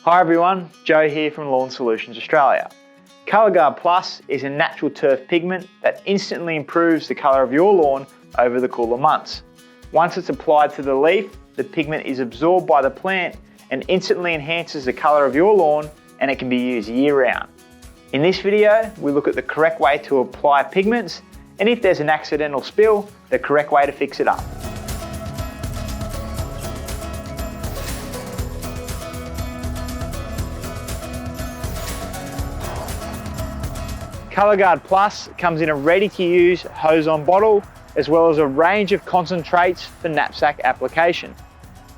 Hi everyone, Joe here from Lawn Solutions Australia. ColourGuard Plus is a natural turf pigment that instantly improves the colour of your lawn over the cooler months. Once it's applied to the leaf, the pigment is absorbed by the plant and instantly enhances the colour of your lawn, and it can be used year round. In this video, we look at the correct way to apply pigments, and if there's an accidental spill, the correct way to fix it up. ColourGuard Plus comes in a ready-to-use hose-on bottle, as well as a range of concentrates for knapsack application.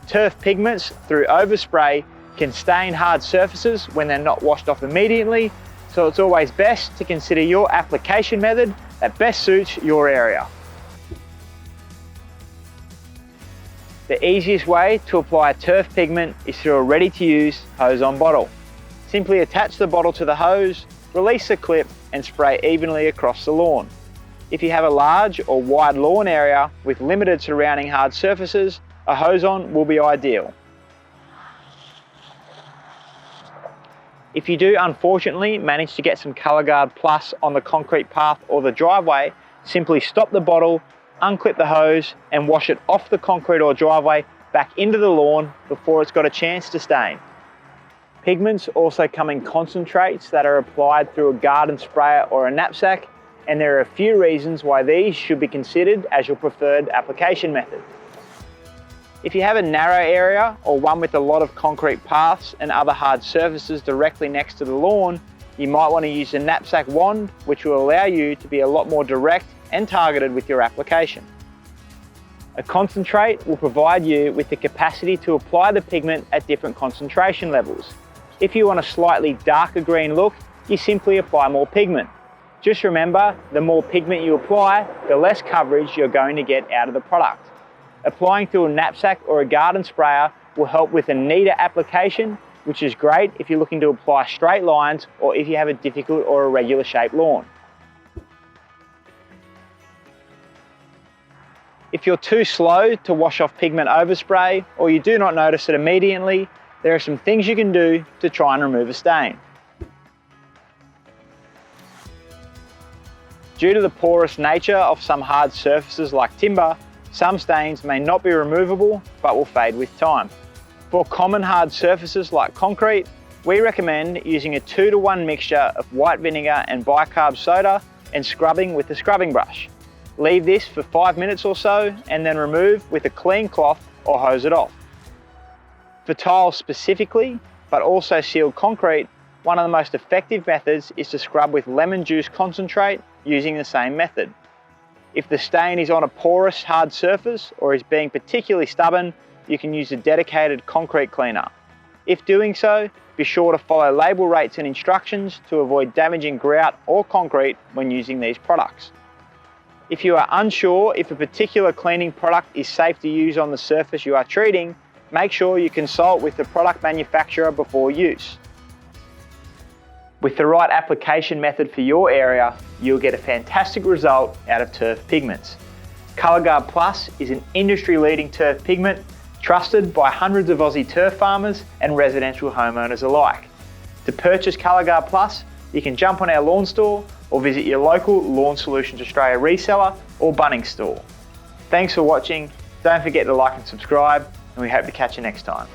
Turf pigments through Overspray can stain hard surfaces when they're not washed off immediately, so it's always best to consider your application method that best suits your area. The easiest way to apply a turf pigment is through a ready-to-use hose-on bottle. Simply attach the bottle to the hose, release the clip and spray evenly across the lawn. If you have a large or wide lawn area with limited surrounding hard surfaces, a hose-on will be ideal. If you do unfortunately manage to get some ColourGuard Plus on the concrete path or the driveway, simply stop the bottle, unclip the hose and wash it off the concrete or driveway back into the lawn before it's got a chance to stain. Pigments also come in concentrates that are applied through a garden sprayer or a knapsack, and there are a few reasons why these should be considered as your preferred application method. If you have a narrow area or one with a lot of concrete paths and other hard surfaces directly next to the lawn, you might want to use a knapsack wand, which will allow you to be a lot more direct and targeted with your application. A concentrate will provide you with the capacity to apply the pigment at different concentration levels. If you want a slightly darker green look, you simply apply more pigment. Just remember, the more pigment you apply, the less coverage you're going to get out of the product. Applying through a knapsack or a garden sprayer will help with a neater application, which is great if you're looking to apply straight lines or if you have a difficult or irregular shaped lawn. If you're too slow to wash off pigment overspray or you do not notice it immediately, there are some things you can do to try and remove a stain. Due to the porous nature of some hard surfaces like timber, some stains may not be removable but will fade with time. For common hard surfaces like concrete, we recommend using a 2-to-1 mixture of white vinegar and bicarb soda and scrubbing with a scrubbing brush. Leave this for 5 minutes or so and then remove with a clean cloth or hose it off. For tiles specifically, but also sealed concrete, one of the most effective methods is to scrub with lemon juice concentrate using the same method. If the stain is on a porous hard surface or is being particularly stubborn, you can use a dedicated concrete cleaner. If doing so, be sure to follow label rates and instructions to avoid damaging grout or concrete when using these products. If you are unsure if a particular cleaning product is safe to use on the surface you are treating, make sure you consult with the product manufacturer before use. With the right application method for your area, you'll get a fantastic result out of turf pigments. ColourGuard Plus is an industry-leading turf pigment trusted by hundreds of Aussie turf farmers and residential homeowners alike. To purchase ColourGuard Plus, you can jump on our lawn store or visit your local Lawn Solutions Australia reseller or Bunnings store. Thanks for watching. Don't forget to like and subscribe, and we hope to catch you next time.